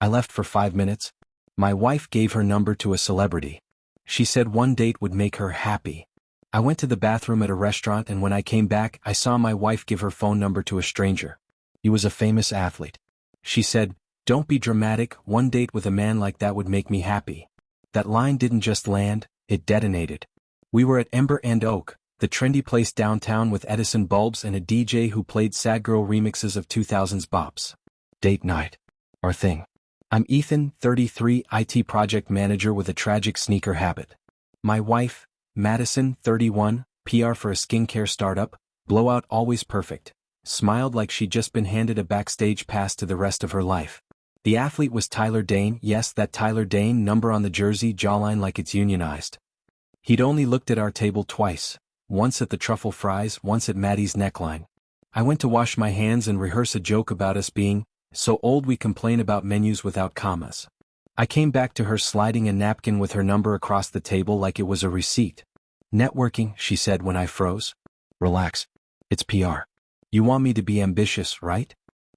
I left for 5 minutes. My wife gave her number to a celebrity. She said one date would make her happy. I went to the bathroom at a restaurant, and when I came back, I saw my wife give her phone number to a stranger. He was a famous athlete. She said, "Don't be dramatic, one date with a man like that would make me happy." That line didn't just land, it detonated. We were at Ember and Oak, the trendy place downtown with Edison bulbs and a DJ who played sad girl remixes of 2000s bops. Date night. Our thing. I'm Ethan, 33, IT project manager with a tragic sneaker habit. My wife, Madison, 31, PR for a skincare startup, blowout always perfect, smiled like she'd just been handed a backstage pass to the rest of her life. The athlete was Tyler Dane, yes, that Tyler Dane number on the jersey, jawline like it's unionized. He'd only looked at our table twice, once at the truffle fries, once at Maddie's neckline. I went to wash my hands and rehearse a joke about us being so old we complain about menus without commas. I came back to her sliding a napkin with her number across the table like it was a receipt. "Networking," she said when I froze. "Relax. It's PR. You want me to be ambitious, right?"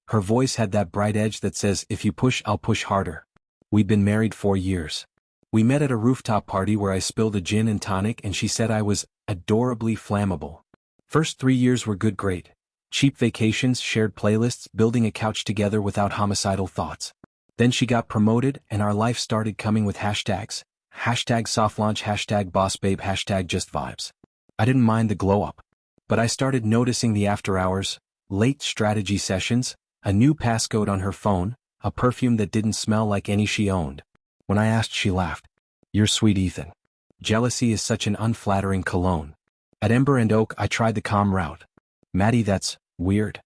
Her voice had that bright edge that says, "If you push, I'll push harder." We'd been married 4 years. We met at a rooftop party where I spilled a gin and tonic and she said I was adorably flammable. First 3 years were great. Cheap vacations, shared playlists, building a couch together without homicidal thoughts. Then she got promoted and our life started coming with hashtags. Hashtag soft launch, hashtag boss babe, hashtag just vibes. I didn't mind the glow up. But I started noticing the after hours, late strategy sessions, a new passcode on her phone, a perfume that didn't smell like any she owned. When I asked, she laughed. "You're sweet, Ethan. Jealousy is such an unflattering cologne." At Ember and Oak, I tried the calm route. "Maddie, that's weird."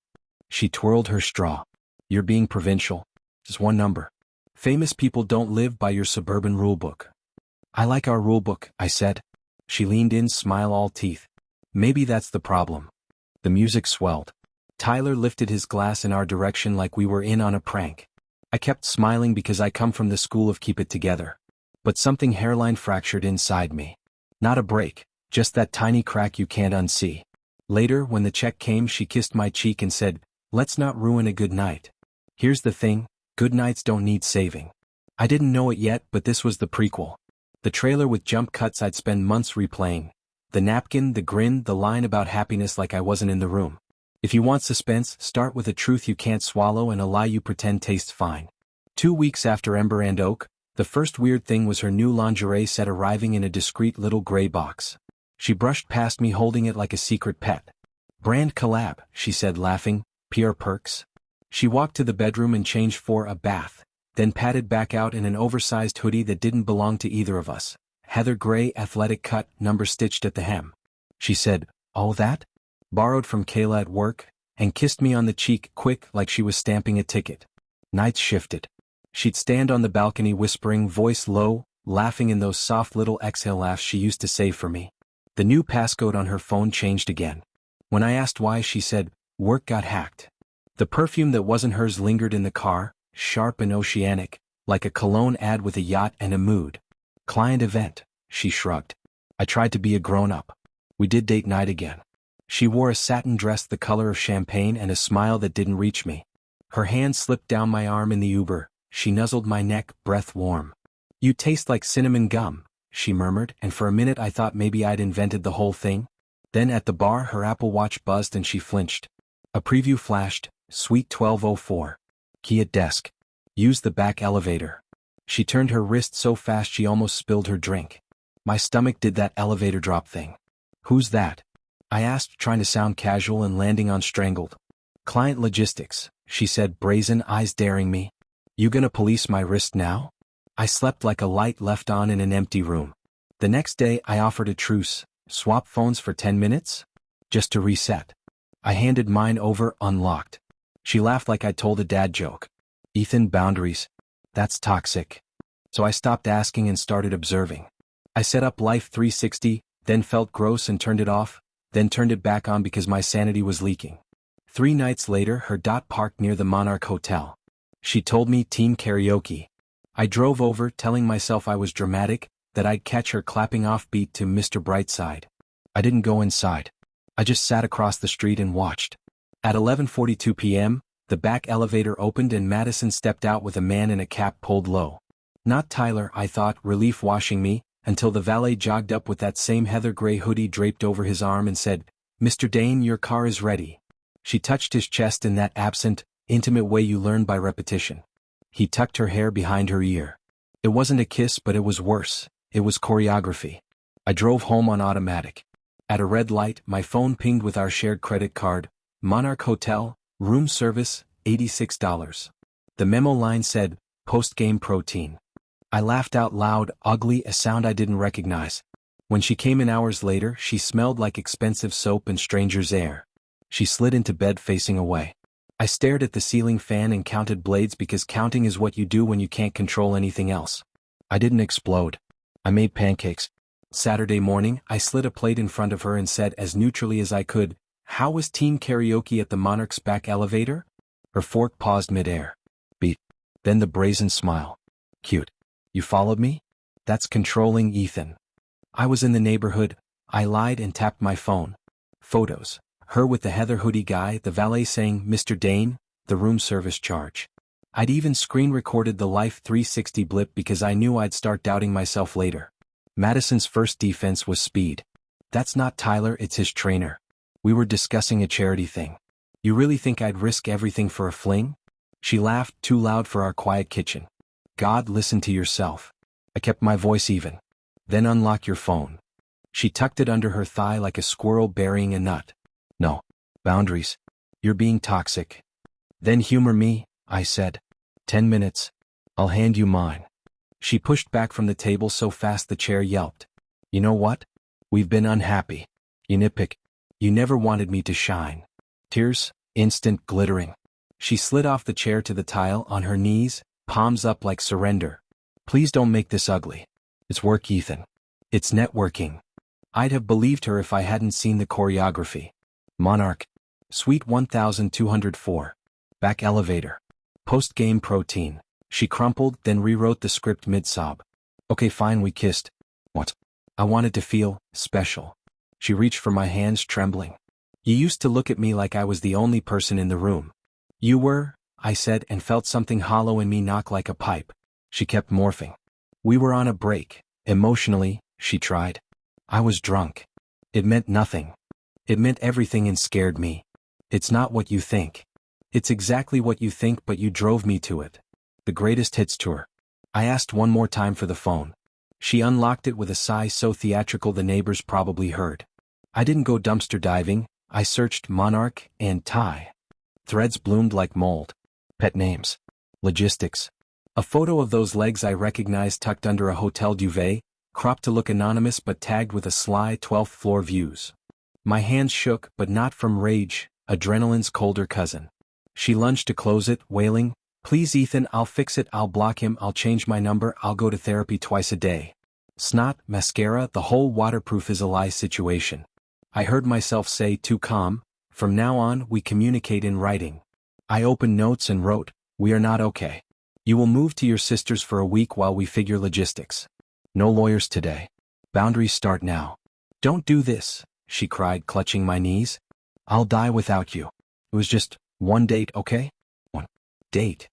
She twirled her straw. "You're being provincial. Just one number. Famous people don't live by your suburban rulebook." "I like our rulebook," I said. She leaned in, smile all teeth. "Maybe that's the problem." The music swelled. Tyler lifted his glass in our direction like we were in on a prank. I kept smiling because I come from the school of keep it together. But something hairline fractured inside me. Not a break, just that tiny crack you can't unsee. Later, when the check came, she kissed my cheek and said, "Let's not ruin a good night." Here's the thing, good nights don't need saving. I didn't know it yet, but this was the prequel. The trailer with jump cuts I'd spend months replaying. The napkin, the grin, the line about happiness like I wasn't in the room. If you want suspense, start with a truth you can't swallow and a lie you pretend tastes fine. 2 weeks after Ember and Oak, the first weird thing was her new lingerie set arriving in a discreet little gray box. She brushed past me holding it like a secret pet. "Brand collab," she said laughing, "PR perks." She walked to the bedroom and changed for a bath, then padded back out in an oversized hoodie that didn't belong to either of us. Heather gray, athletic cut, number stitched at the hem. She said, "Oh, that?" Borrowed from Kayla at work, and kissed me on the cheek quick like she was stamping a ticket. Nights shifted. She'd stand on the balcony whispering, voice low, laughing in those soft little exhale laughs she used to save for me. The new passcode on her phone changed again. When I asked why, she said, "Work got hacked." The perfume that wasn't hers lingered in the car, sharp and oceanic, like a cologne ad with a yacht and a mood. "Client event," she shrugged. I tried to be a grown-up. We did date night again. She wore a satin dress the color of champagne and a smile that didn't reach me. Her hand slipped down my arm in the Uber. She nuzzled my neck, breath warm. "You taste like cinnamon gum," she murmured, and for a minute I thought maybe I'd invented the whole thing. Then at the bar her Apple Watch buzzed and she flinched. A preview flashed, Suite 1204. Key at desk. Use the back elevator. She turned her wrist so fast she almost spilled her drink. My stomach did that elevator drop thing. "Who's that?" I asked, trying to sound casual and landing on strangled. "Client logistics," she said, brazen eyes daring me. "You gonna police my wrist now?" I slept like a light left on in an empty room. The next day I offered a truce, swap phones for 10 minutes? Just to reset. I handed mine over unlocked. She laughed like I'd told a dad joke. "Ethan, boundaries. That's toxic." So I stopped asking and started observing. I set up Life 360, then felt gross and turned it off, then turned it back on because my sanity was leaking. 3 nights later, her dot parked near the Monarch Hotel. She told me team karaoke. I drove over, telling myself I was dramatic, that I'd catch her clapping off beat to Mr. Brightside. I didn't go inside. I just sat across the street and watched. At 11:42 p.m., The back elevator opened and Madison stepped out with a man in a cap pulled low. Not Tyler, I thought, relief washing me, until the valet jogged up with that same heather gray hoodie draped over his arm and said, "Mr. Dane, your car is ready." She touched his chest in that absent, intimate way you learn by repetition. He tucked her hair behind her ear. It wasn't a kiss, but it was worse. It was choreography. I drove home on automatic. At a red light, my phone pinged with our shared credit card, Monarch Hotel, room service, $86. The memo line said, post-game protein. I laughed out loud, ugly, a sound I didn't recognize. When she came in hours later, she smelled like expensive soap and stranger's air. She slid into bed facing away. I stared at the ceiling fan and counted blades because counting is what you do when you can't control anything else. I didn't explode. I made pancakes. Saturday morning, I slid a plate in front of her and said as neutrally as I could, "How was team karaoke at the Monarch's back elevator?" Her fork paused midair. Beat. Then the brazen smile. Cute. You followed me? That's controlling, Ethan. I was in the neighborhood. I lied and tapped my phone. Photos. Her with the heather hoodie guy, the valet saying, "Mr. Dane," the room service charge. I'd even screen recorded the Life 360 blip because I knew I'd start doubting myself later. Madison's first defense was speed. "That's not Tyler, it's his trainer. We were discussing a charity thing. You really think I'd risk everything for a fling?" She laughed, too loud for our quiet kitchen. "God, listen to yourself." I kept my voice even. "Then unlock your phone." She tucked it under her thigh like a squirrel burying a nut. "No. Boundaries. You're being toxic." "Then humor me," I said. 10 minutes. I'll hand you mine." She pushed back from the table so fast the chair yelped. "You know what? We've been unhappy. You nitpick. You never wanted me to shine." Tears, instant, glittering. She slid off the chair to the tile on her knees, palms up like surrender. "Please don't make this ugly. It's work, Ethan. It's networking." I'd have believed her if I hadn't seen the choreography. Monarch. Suite 1204. Back elevator. Post-game protein. She crumpled, then rewrote the script mid-sob. "Okay, fine, we kissed." "What?" "I wanted to feel special." She reached for my hands, trembling. "You used to look at me like I was the only person in the room." "You were," I said, and felt something hollow in me knock like a pipe. She kept morphing. "We were on a break. Emotionally," she tried. "I was drunk." It meant nothing. It meant everything and scared me. "It's not what you think." "It's exactly what you think, but you drove me to it." The greatest hits tour. I asked one more time for the phone. She unlocked it with a sigh so theatrical the neighbors probably heard. I didn't go dumpster diving. I searched Monarch and Ty. Threads bloomed like mold. Pet names. Logistics. A photo of those legs I recognized tucked under a hotel duvet, cropped to look anonymous but tagged with a sly 12th floor views. My hands shook, but not from rage, adrenaline's colder cousin. She lunged to close it, wailing, "Please, Ethan, I'll fix it, I'll block him, I'll change my number, I'll go to therapy twice a day." Snot, mascara, the whole waterproof is a lie situation. I heard myself say, too calm, "From now on, we communicate in writing." I opened notes and wrote, "We are not okay. You will move to your sister's for a week while we figure logistics. No lawyers today. Boundaries start now." "Don't do this," she cried, clutching my knees. "I'll die without you. It was just one date, okay? One date."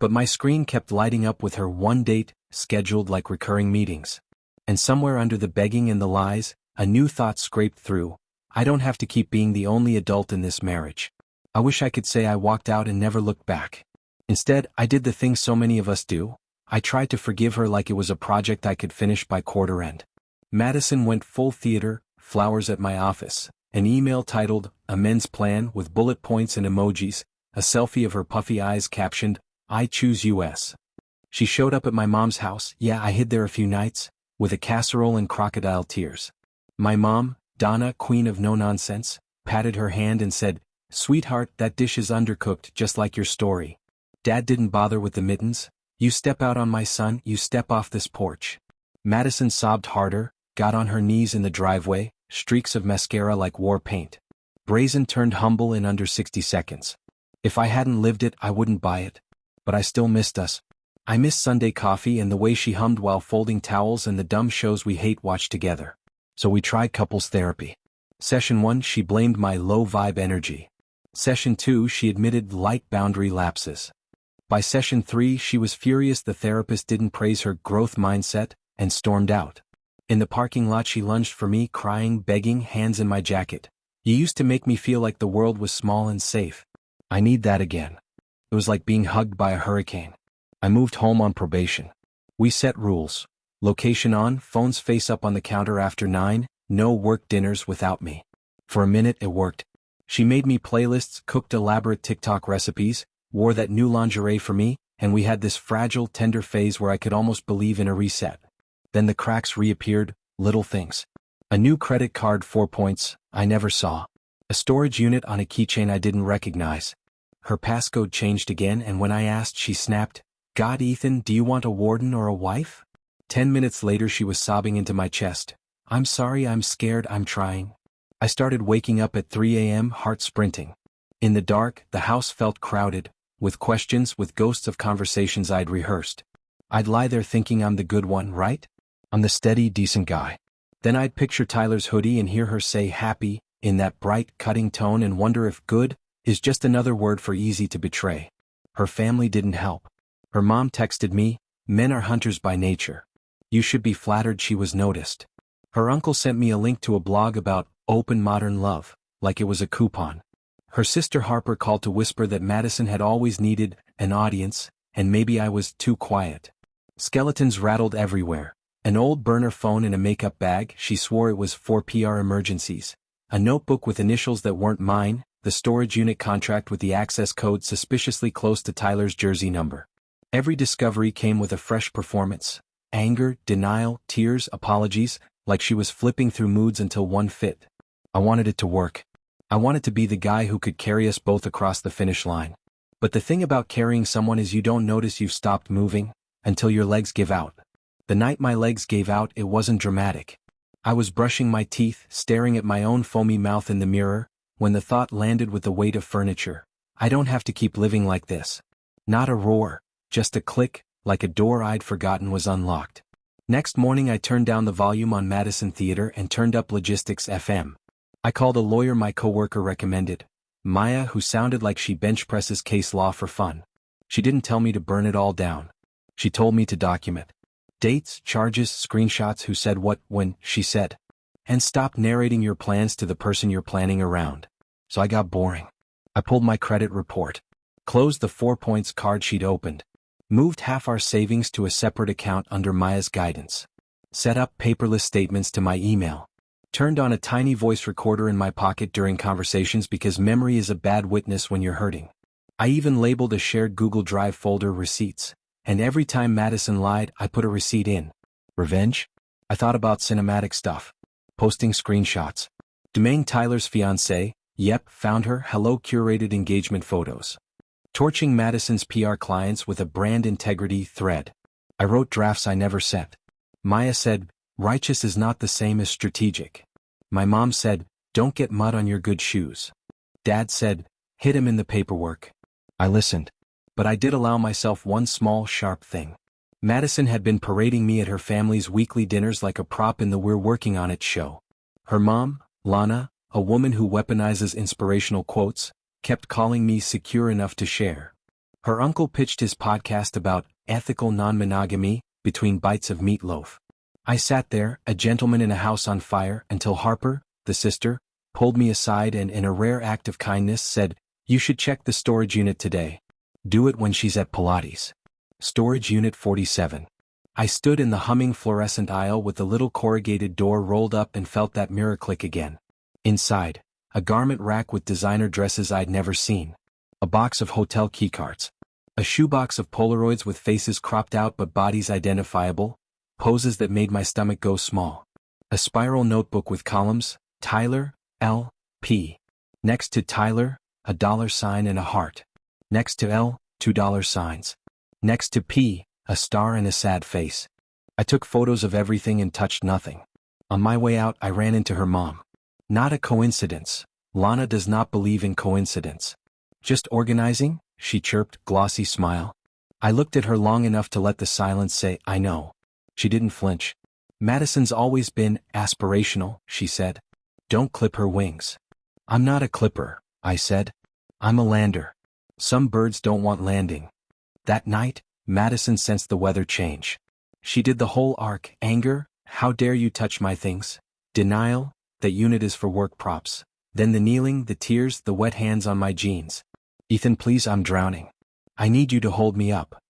But my screen kept lighting up with her one date, scheduled like recurring meetings. And somewhere under the begging and the lies, a new thought scraped through. I don't have to keep being the only adult in this marriage. I wish I could say I walked out and never looked back. Instead, I did the thing so many of us do. I tried to forgive her like it was a project I could finish by quarter end. Madison went full theater, flowers at my office, an email titled, "Amends Plan" with bullet points and emojis, a selfie of her puffy eyes captioned, "I choose US." She showed up at my mom's house, yeah, I hid there a few nights, with a casserole and crocodile tears. My mom, Donna, queen of no-nonsense, patted her hand and said, "Sweetheart, that dish is undercooked just like your story. Dad didn't bother with the mittens. You step out on my son, you step off this porch." Madison sobbed harder, got on her knees in the driveway, streaks of mascara like war paint. Brazen turned humble in under 60 seconds. If I hadn't lived it, I wouldn't buy it. But I still missed us. I missed Sunday coffee and the way she hummed while folding towels and the dumb shows we hate watch together. So we tried couples therapy. Session 1, she blamed my low-vibe energy. Session 2, she admitted light boundary lapses. By session 3, she was furious the therapist didn't praise her growth mindset and stormed out. In the parking lot, she lunged for me, crying, begging, hands in my jacket. You used to make me feel like the world was small and safe. I need that again. It was like being hugged by a hurricane. I moved home on probation. We set rules. Location on, phones face up on the counter after 9, no work dinners without me. For a minute it worked. She made me playlists, cooked elaborate TikTok recipes, wore that new lingerie for me, and we had this fragile, tender phase where I could almost believe in a reset. Then the cracks reappeared, little things. A new credit card, 4 points, I never saw. A storage unit on a keychain I didn't recognize. Her passcode changed again, and when I asked, she snapped, "God, Ethan, do you want a warden or a wife?" 10 minutes later she was sobbing into my chest. "I'm sorry, I'm scared, I'm trying." I started waking up at 3 a.m., heart sprinting. In the dark, the house felt crowded, with questions, with ghosts of conversations I'd rehearsed. I'd lie there thinking I'm the good one, right? I'm the steady, decent guy. Then I'd picture Tyler's hoodie and hear her say happy, in that bright, cutting tone, and wonder if good is just another word for easy to betray. Her family didn't help. Her mom texted me, "Men are hunters by nature. You should be flattered she was noticed." Her uncle sent me a link to a blog about open modern love, like it was a coupon. Her sister Harper called to whisper that Madison had always needed an audience, and maybe I was too quiet. Skeletons rattled everywhere. An old burner phone in a makeup bag, she swore it was for PR emergencies. A notebook with initials that weren't mine, the storage unit contract with the access code suspiciously close to Tyler's jersey number. Every discovery came with a fresh performance. Anger, denial, tears, apologies, like she was flipping through moods until one fit. I wanted it to work. I wanted to be the guy who could carry us both across the finish line. But the thing about carrying someone is you don't notice you've stopped moving until your legs give out. The night my legs gave out, it wasn't dramatic. I was brushing my teeth, staring at my own foamy mouth in the mirror, when the thought landed with the weight of furniture. I don't have to keep living like this. Not a roar, just a click, like a door I'd forgotten was unlocked. Next morning I turned down the volume on Madison Theater and turned up Logistics FM. I called a lawyer my coworker recommended, Maya, who sounded like she bench presses case law for fun. She didn't tell me to burn it all down. She told me to document. Dates, charges, screenshots, who said what, when, she said. And stop narrating your plans to the person you're planning around. So I got boring. I pulled my credit report. Closed the 4 points card she'd opened. Moved half our savings to a separate account under Maya's guidance. Set up paperless statements to my email. Turned on a tiny voice recorder in my pocket during conversations because memory is a bad witness when you're hurting. I even labeled a shared Google Drive folder receipts. And every time Madison lied, I put a receipt in. Revenge? I thought about cinematic stuff. Posting screenshots. Domain Tyler's fiancée, yep, found her, hello curated engagement photos. Torching Madison's PR clients with a brand integrity thread. I wrote drafts I never sent. Maya said, righteous is not the same as strategic. My mom said, don't get mud on your good shoes. Dad said, hit him in the paperwork. I listened. But I did allow myself one small, sharp thing. Madison had been parading me at her family's weekly dinners like a prop in the We're Working on It show. Her mom, Lana, a woman who weaponizes inspirational quotes, kept calling me secure enough to share. Her uncle pitched his podcast about ethical non-monogamy, Between Bites of Meatloaf. I sat there, a gentleman in a house on fire, until Harper, the sister, pulled me aside and, in a rare act of kindness, said, you should check the storage unit today. Do it when she's at Pilates. Storage Unit 47. I stood in the humming fluorescent aisle with the little corrugated door rolled up and felt that mirror click again. Inside, a garment rack with designer dresses I'd never seen. A box of hotel keycards. A shoebox of Polaroids with faces cropped out but bodies identifiable, poses that made my stomach go small. A spiral notebook with columns, Tyler, L, P. Next to Tyler, a $sign and a heart. Next to L, $2 signs. Next to P, a star and a sad face. I took photos of everything and touched nothing. On my way out, I ran into her mom. Not a coincidence. Lana does not believe in coincidence. Just organizing? She chirped, glossy smile. I looked at her long enough to let the silence say, I know. She didn't flinch. Madison's always been aspirational, she said. Don't clip her wings. I'm not a clipper, I said. I'm a lander. Some birds don't want landing. That night, Madison sensed the weather change. She did the whole arc: anger, how dare you touch my things; denial, that unit is for work props; then the kneeling, the tears, the wet hands on my jeans. Ethan, please, I'm drowning. I need you to hold me up.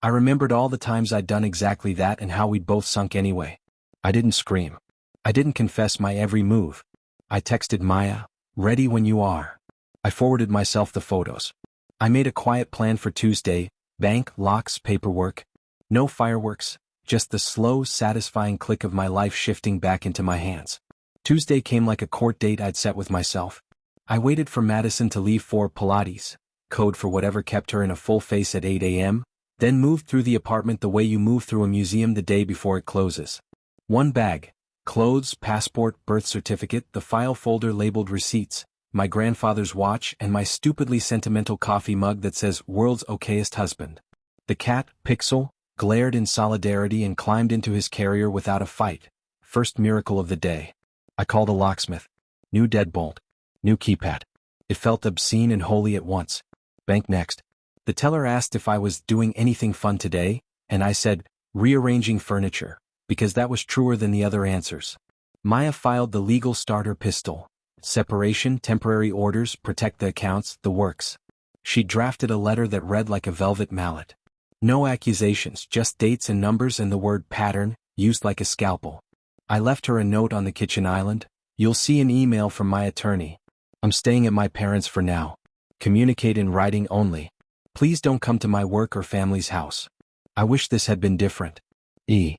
I remembered all the times I'd done exactly that and how we'd both sunk anyway. I didn't scream. I didn't confess my every move. I texted Maya, ready when you are. I forwarded myself the photos. I made a quiet plan for Tuesday: bank, locks, paperwork. No fireworks, just the slow, satisfying click of my life shifting back into my hands. Tuesday came like a court date I'd set with myself. I waited for Madison to leave for Pilates, code for whatever kept her in a full face at 8 a.m., then moved through the apartment the way you move through a museum the day before it closes. One bag: clothes, passport, birth certificate, the file folder labeled receipts, my grandfather's watch, and my stupidly sentimental coffee mug that says "World's Okayest Husband." The cat, Pixel, glared in solidarity and climbed into his carrier without a fight. First miracle of the day. I called a locksmith. New deadbolt. New keypad. It felt obscene and holy at once. Bank next. The teller asked if I was doing anything fun today, and I said, rearranging furniture, because that was truer than the other answers. Maya filed the legal starter pistol. Separation, temporary orders, protect the accounts, the works. She drafted a letter that read like a velvet mallet. No accusations, just dates and numbers and the word pattern, used like a scalpel. I left her a note on the kitchen island. You'll see an email from my attorney. I'm staying at my parents' for now. Communicate in writing only. Please don't come to my work or family's house. I wish this had been different. E.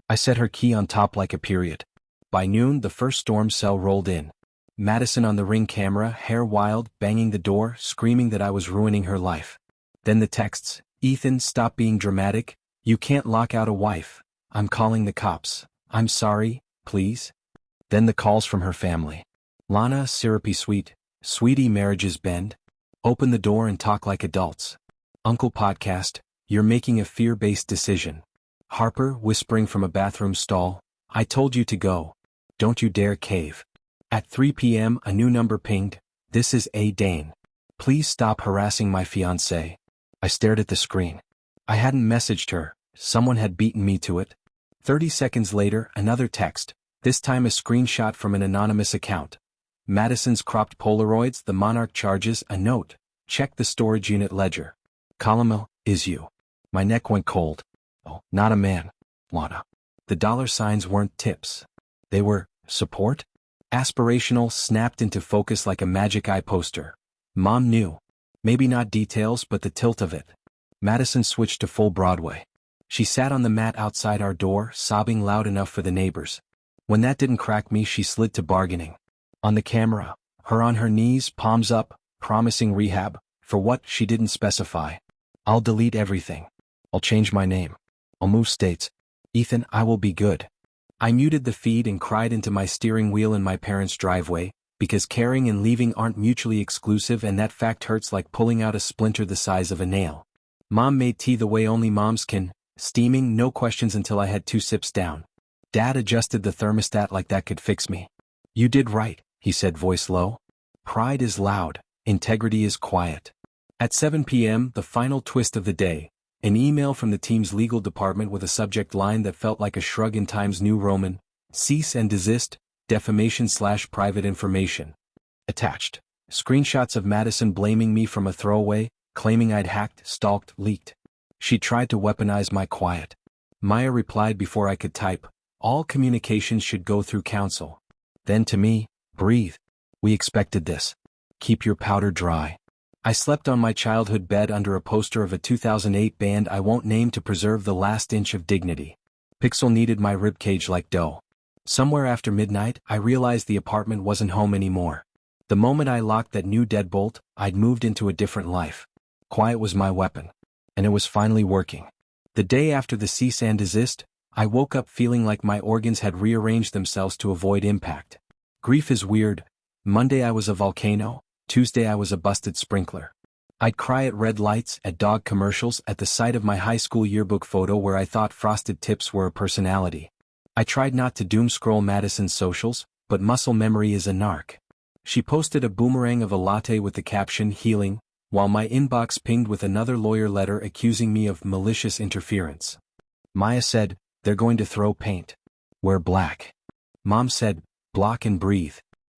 I set her key on top like a period. By noon, the first storm cell rolled in. Madison on the Ring camera, hair wild, banging the door, screaming that I was ruining her life. Then the texts: Ethan, stop being dramatic. You can't lock out a wife. I'm calling the cops. I'm sorry, please. Then the calls from her family. Lana, syrupy sweet. Sweetie, marriages bend. Open the door and talk like adults. Uncle podcast, you're making a fear-based decision. Harper, whispering from a bathroom stall, I told you to go. Don't you dare cave. At 3 p.m. a new number pinged. This is A. Dane. Please stop harassing my fiancé. I stared at the screen. I hadn't messaged her. Someone had beaten me to it. 30 seconds later, another text. This time a screenshot from an anonymous account. Madison's cropped Polaroids, the Monarch charges, a note. Check the storage unit ledger. Column is you. My neck went cold. Oh, not a man. Lana. The dollar signs weren't tips. They were support? Aspirational, snapped into focus like a magic eye poster. Mom knew. Maybe not details, but the tilt of it. Madison switched to full Broadway. She sat on the mat outside our door, sobbing loud enough for the neighbors. When that didn't crack me, she slid to bargaining. On the camera, her on her knees, palms up, promising rehab. For what, she didn't specify. I'll delete everything. I'll change my name. I'll move states. Ethan, I will be good. I muted the feed and cried into my steering wheel in my parents' driveway, because caring and leaving aren't mutually exclusive, and that fact hurts like pulling out a splinter the size of a nail. Mom made tea the way only moms can, steaming, no questions until I had 2 sips down. Dad adjusted the thermostat like that could fix me. You did right, he said, voice low. Pride is loud, integrity is quiet. At 7 p.m., the final twist of the day. An email from the team's legal department with a subject line that felt like a shrug in Times New Roman. Cease and desist, defamation/private information. Attached. Screenshots of Madison blaming me from a throwaway, claiming I'd hacked, stalked, leaked. She tried to weaponize my quiet. Maya replied before I could type, all communications should go through counsel. Then to me, breathe. We expected this. Keep your powder dry. I slept on my childhood bed under a poster of a 2008 band I won't name to preserve the last inch of dignity. Pixel kneaded my ribcage like dough. Somewhere after midnight, I realized the apartment wasn't home anymore. The moment I locked that new deadbolt, I'd moved into a different life. Quiet was my weapon. And it was finally working. The day after the cease and desist, I woke up feeling like my organs had rearranged themselves to avoid impact. Grief is weird. Monday I was a volcano. Tuesday I was a busted sprinkler. I'd cry at red lights, at dog commercials, at the sight of my high school yearbook photo where I thought frosted tips were a personality. I tried not to doom scroll Madison's socials, but muscle memory is a narc. She posted a boomerang of a latte with the caption healing, while my inbox pinged with another lawyer letter accusing me of malicious interference. Maya said, they're going to throw paint. Wear black. Mom said, block and breathe.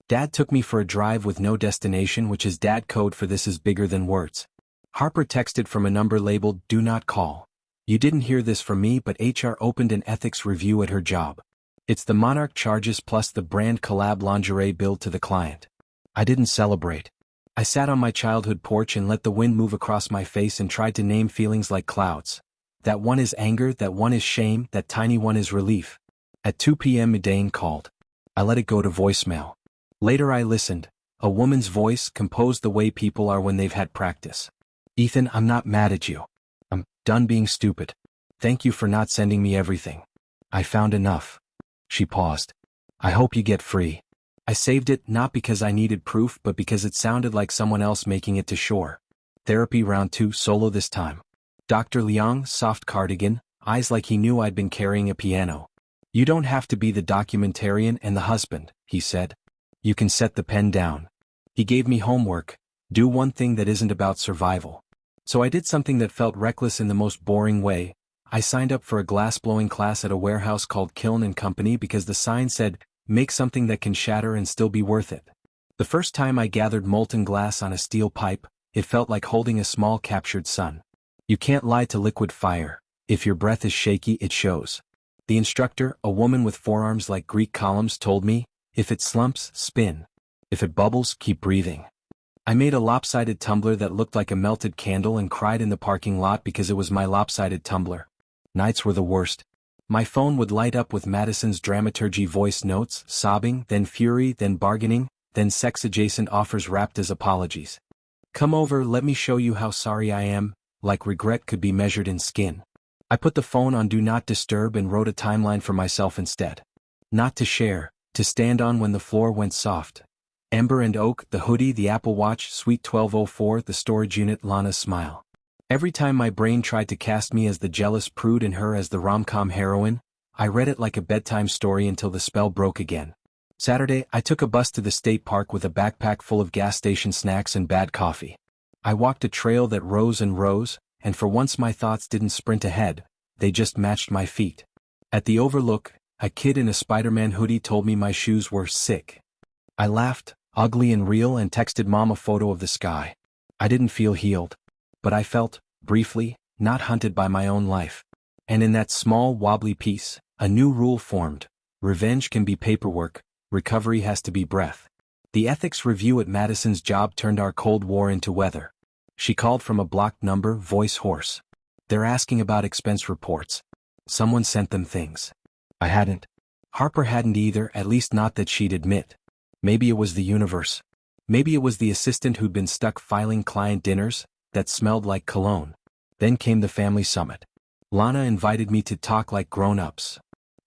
Dad took me for a drive with no destination, which is dad code for this is bigger than words. Harper texted from a number labeled do not call. You didn't hear this from me, but HR opened an ethics review at her job. It's the Monarch charges plus the brand collab lingerie billed to the client. I didn't celebrate. I sat on my childhood porch and let the wind move across my face and tried to name feelings like clouds. That one is anger, that one is shame, that tiny one is relief. At 2 p.m. Midane called. I let it go to voicemail. Later I listened. A woman's voice, composed the way people are when they've had practice. Ethan, I'm not mad at you. I'm done being stupid. Thank you for not sending me everything. I found enough. She paused. I hope you get free. I saved it not because I needed proof but because it sounded like someone else making it to shore. Therapy round 2, solo this time. Dr. Leong, soft cardigan, eyes like he knew I'd been carrying a piano. You don't have to be the documentarian and the husband, he said. You can set the pen down. He gave me homework. Do one thing that isn't about survival. So I did something that felt reckless in the most boring way. I signed up for a glassblowing class at a warehouse called Kiln & Company because the sign said, make something that can shatter and still be worth it. The first time I gathered molten glass on a steel pipe, it felt like holding a small captured sun. You can't lie to liquid fire. If your breath is shaky, it shows. The instructor, a woman with forearms like Greek columns, told me, if it slumps, spin. If it bubbles, keep breathing. I made a lopsided tumbler that looked like a melted candle and cried in the parking lot because it was my lopsided tumbler. Nights were the worst. My phone would light up with Madison's dramaturgy voice notes, sobbing, then fury, then bargaining, then sex-adjacent offers wrapped as apologies. Come over, let me show you how sorry I am, like regret could be measured in skin. I put the phone on Do Not Disturb and wrote a timeline for myself instead. Not to share, to stand on when the floor went soft. Ember and oak, the hoodie, the Apple Watch, Suite 1204, the storage unit, Lana's smile. Every time my brain tried to cast me as the jealous prude and her as the rom-com heroine, I read it like a bedtime story until the spell broke again. Saturday, I took a bus to the state park with a backpack full of gas station snacks and bad coffee. I walked a trail that rose and rose, and for once my thoughts didn't sprint ahead, they just matched my feet. At the overlook, a kid in a Spider-Man hoodie told me my shoes were sick. I laughed, ugly and real, and texted Mom a photo of the sky. I didn't feel healed. But I felt, briefly, not hunted by my own life. And in that small, wobbly piece, a new rule formed. Revenge can be paperwork, recovery has to be breath. The ethics review at Madison's job turned our Cold War into weather. She called from a blocked number, voice hoarse. They're asking about expense reports. Someone sent them things. I hadn't. Harper hadn't either, at least not that she'd admit. Maybe it was the universe. Maybe it was the assistant who'd been stuck filing client dinners that smelled like cologne. Then came the family summit. Lana invited me to talk like grown-ups.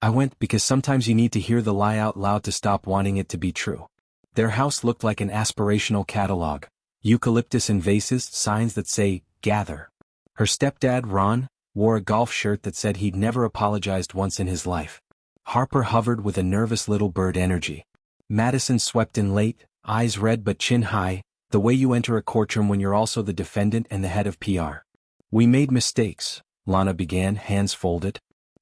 I went because sometimes you need to hear the lie out loud to stop wanting it to be true. Their house looked like an aspirational catalog. Eucalyptus in vases, signs that say, gather. Her stepdad, Ron, wore a golf shirt that said he'd never apologized once in his life. Harper hovered with a nervous little bird energy. Madison swept in late, eyes red but chin high, the way you enter a courtroom when you're also the defendant and the head of PR. We made mistakes, Lana began, hands folded.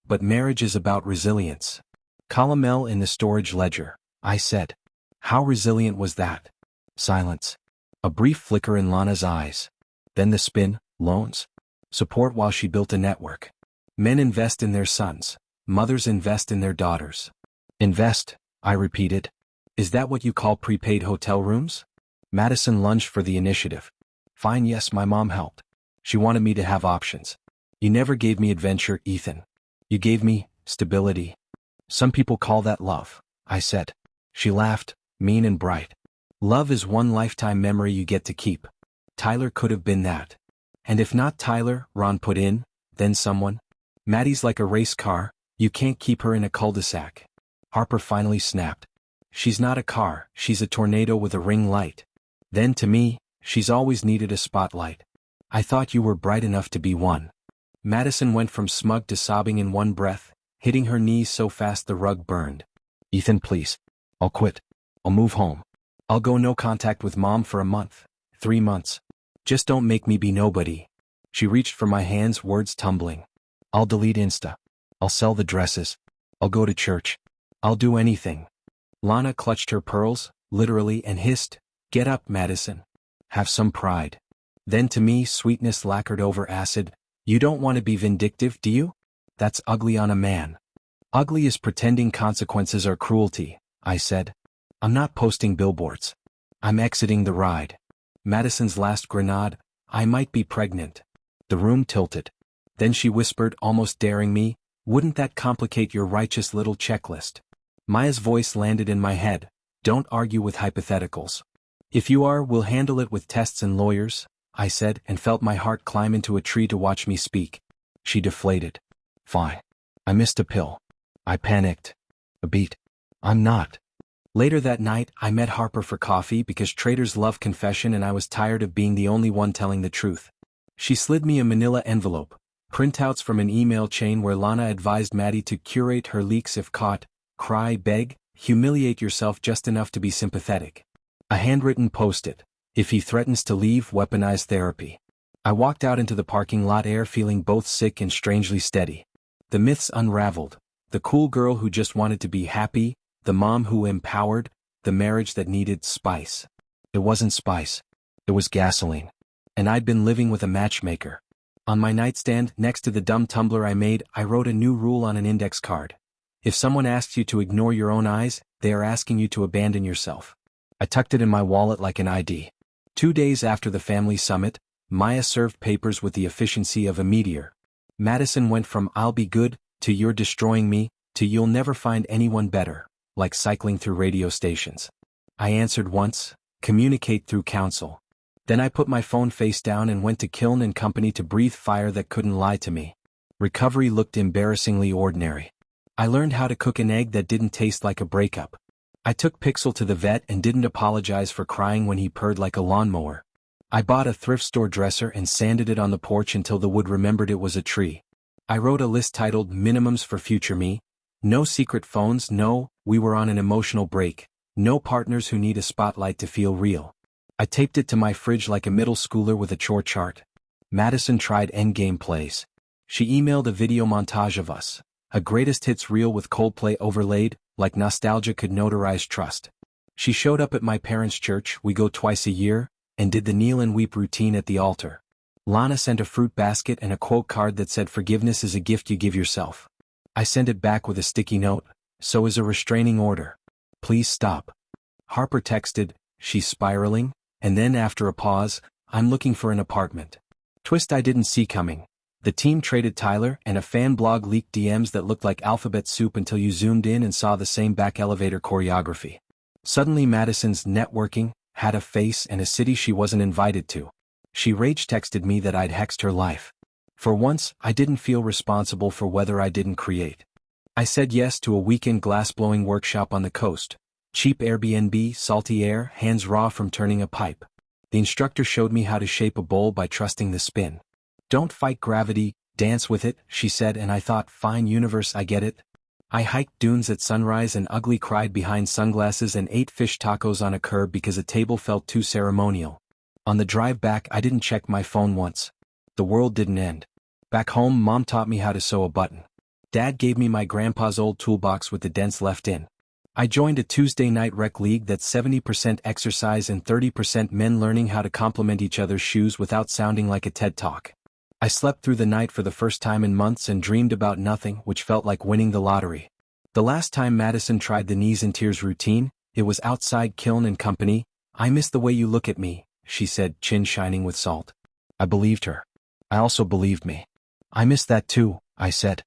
But marriage is about resilience. Column L in the storage ledger, I said. How resilient was that? Silence. A brief flicker in Lana's eyes. Then the spin, loans. Support while she built a network. Men invest in their sons. Mothers invest in their daughters. Invest, I repeated. Is that what you call prepaid hotel rooms? Madison lunged for the initiative. Fine, yes, my mom helped. She wanted me to have options. You never gave me adventure, Ethan. You gave me stability. Some people call that love, I said. She laughed, mean and bright. Love is one lifetime memory you get to keep. Tyler could have been that. And if not Tyler, Ron put in, then someone. Maddie's like a race car, you can't keep her in a cul-de-sac. Harper finally snapped. She's not a car, she's a tornado with a ring light. Then to me, she's always needed a spotlight. I thought you were bright enough to be one. Madison went from smug to sobbing in one breath, hitting her knees so fast the rug burned. Ethan, please. I'll quit. I'll move home. I'll go no contact with mom for a month, 3 months. Just don't make me be nobody. She reached for my hands, words tumbling. I'll delete Insta. I'll sell the dresses. I'll go to church. I'll do anything. Lana clutched her pearls, literally, and hissed, "Get up, Madison. Have some pride." Then to me, sweetness lacquered over acid. "You don't want to be vindictive, do you? That's ugly on a man." "Ugly is pretending consequences are cruelty," I said. "I'm not posting billboards. I'm exiting the ride." Madison's last grenade, "I might be pregnant." The room tilted. Then she whispered, almost daring me, "Wouldn't that complicate your righteous little checklist?" Maya's voice landed in my head, "Don't argue with hypotheticals. If you are, we'll handle it with tests and lawyers," I said, and felt my heart climb into a tree to watch me speak. She deflated. "Fine. I missed a pill. I panicked. A beat. I'm not." Later that night, I met Harper for coffee because traders love confession and I was tired of being the only one telling the truth. She slid me a manila envelope, printouts from an email chain where Lana advised Maddie to curate her leaks if caught, cry, beg, humiliate yourself just enough to be sympathetic. A handwritten post-it, "If he threatens to leave, weaponize therapy." I walked out into the parking lot, air feeling both sick and strangely steady. The myths unraveled. The cool girl who just wanted to be happy, the mom who empowered, the marriage that needed spice. It wasn't spice. It was gasoline. And I'd been living with a matchmaker. On my nightstand, next to the dumb tumbler I made, I wrote a new rule on an index card. If someone asks you to ignore your own eyes, they are asking you to abandon yourself. I tucked it in my wallet like an ID. 2 days after the family summit, Maya served papers with the efficiency of a meteor. Madison went from "I'll be good" to "You're destroying me" to "You'll never find anyone better," like cycling through radio stations. I answered once, "Communicate through counsel." Then I put my phone face down and went to Kiln and Company to breathe fire that couldn't lie to me. Recovery looked embarrassingly ordinary. I learned how to cook an egg that didn't taste like a breakup. I took Pixel to the vet and didn't apologize for crying when he purred like a lawnmower. I bought a thrift store dresser and sanded it on the porch until the wood remembered it was a tree. I wrote a list titled "Minimums for Future Me." No secret phones, no, we were on an emotional break. No partners who need a spotlight to feel real. I taped it to my fridge like a middle schooler with a chore chart. Madison tried endgame plays. She emailed a video montage of us, a greatest hits reel with Coldplay overlaid, like nostalgia could notarize trust. She showed up at my parents' church, we go twice a year, and did the kneel and weep routine at the altar. Lana sent a fruit basket and a quote card that said "Forgiveness is a gift you give yourself." I sent it back with a sticky note, "So is a restraining order. Please stop." Harper texted, "She's spiraling," and then after a pause, "I'm looking for an apartment." Twist I didn't see coming. The team traded Tyler, and a fan blog leaked DMs that looked like alphabet soup until you zoomed in and saw the same back elevator choreography. Suddenly Madison's networking had a face and a city she wasn't invited to. She rage texted me that I'd hexed her life. For once, I didn't feel responsible for whether I didn't create. I said yes to a weekend glass-blowing workshop on the coast. Cheap Airbnb, salty air, hands raw from turning a pipe. The instructor showed me how to shape a bowl by trusting the spin. "Don't fight gravity, dance with it," she said, and I thought, fine universe, I get it. I hiked dunes at sunrise and ugly cried behind sunglasses and ate fish tacos on a curb because a table felt too ceremonial. On the drive back, I didn't check my phone once. The world didn't end. Back home, Mom taught me how to sew a button. Dad gave me my grandpa's old toolbox with the dents left in. I joined a Tuesday night rec league that's 70% exercise and 30% men learning how to compliment each other's shoes without sounding like a TED Talk. I slept through the night for the first time in months and dreamed about nothing, which felt like winning the lottery. The last time Madison tried the knees in tears routine, it was outside Kiln and Company. "I miss the way you look at me," she said, chin shining with salt. I believed her. I also believed me. "I miss that too," I said.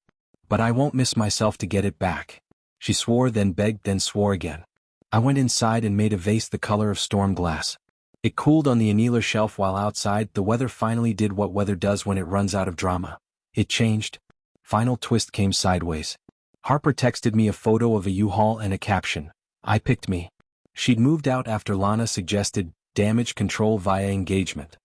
"But I won't miss myself to get it back." She swore, then begged, then swore again. I went inside and made a vase the color of storm glass. It cooled on the annealer shelf while outside the weather finally did what weather does when it runs out of drama. It changed. Final twist came sideways. Harper texted me a photo of a U-Haul and a caption, "I picked me." She'd moved out after Lana suggested damage control via engagement.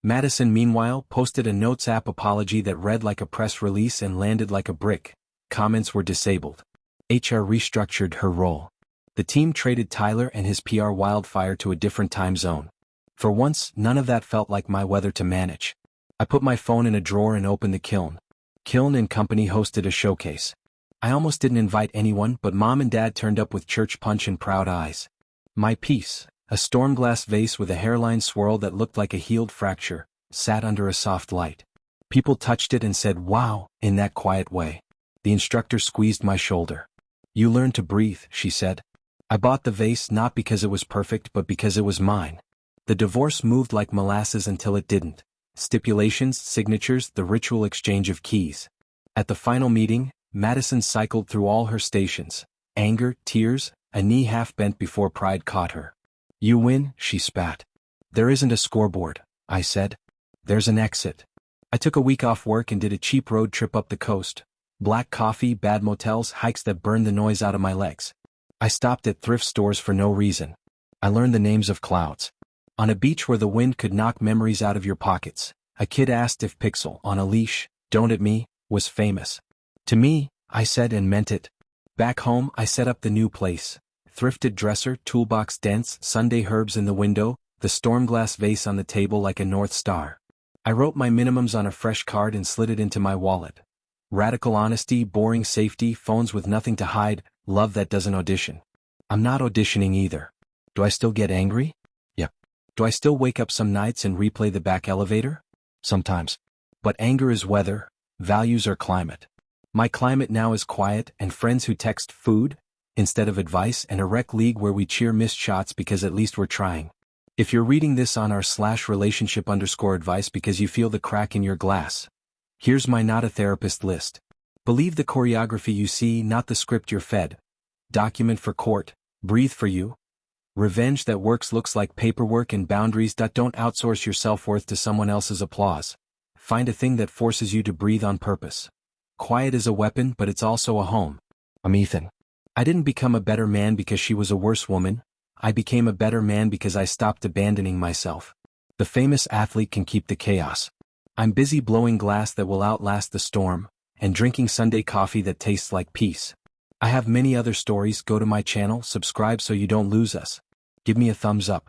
Madison, meanwhile, posted a Notes app apology that read like a press release and landed like a brick. Comments were disabled. HR restructured her role. The team traded Tyler and his PR wildfire to a different time zone. For once, none of that felt like my weather to manage. I put my phone in a drawer and opened the Kiln. Kiln and Company hosted a showcase. I almost didn't invite anyone, but Mom and Dad turned up with church punch and proud eyes. My piece, a stormglass vase with a hairline swirl that looked like a healed fracture, sat under a soft light. People touched it and said, "Wow," in that quiet way. The instructor squeezed my shoulder. "You learn to breathe," she said. I bought the vase not because it was perfect but because it was mine. The divorce moved like molasses until it didn't. Stipulations, signatures, the ritual exchange of keys. At the final meeting, Madison cycled through all her stations. Anger, tears, a knee half bent before pride caught her. "You win," she spat. "There isn't a scoreboard," I said. "There's an exit." I took a week off work and did a cheap road trip up the coast. Black coffee, bad motels, hikes that burned the noise out of my legs. I stopped at thrift stores for no reason. I learned the names of clouds. On a beach where the wind could knock memories out of your pockets, a kid asked if Pixel, on a leash, "Don't at me," was famous. To me, I said and meant it. Back home, I set up the new place. Thrifted dresser, toolbox dense, Sunday herbs in the window, the stormglass vase on the table like a North Star. I wrote my minimums on a fresh card and slid it into my wallet. Radical honesty, boring safety, phones with nothing to hide, love that doesn't audition. I'm not auditioning either. Do I still get angry? Yep. Do I still wake up some nights and replay the back elevator? Sometimes. But anger is weather, values are climate. My climate now is quiet and friends who text food instead of advice, and a rec league where we cheer missed shots because at least we're trying. If you're reading this on r/relationship_advice because you feel the crack in your glass, here's my not a therapist list. Believe the choreography you see, not the script you're fed. Document for court. Breathe for you. Revenge that works looks like paperwork and boundaries. Don't outsource your self-worth to someone else's applause. Find a thing that forces you to breathe on purpose. Quiet is a weapon, but it's also a home. I'm Ethan. I didn't become a better man because she was a worse woman. I became a better man because I stopped abandoning myself. The famous athlete can keep the chaos. I'm busy blowing glass that will outlast the storm, and drinking Sunday coffee that tastes like peace. I have many other stories. Go to my channel, subscribe so you don't lose us. Give me a thumbs up.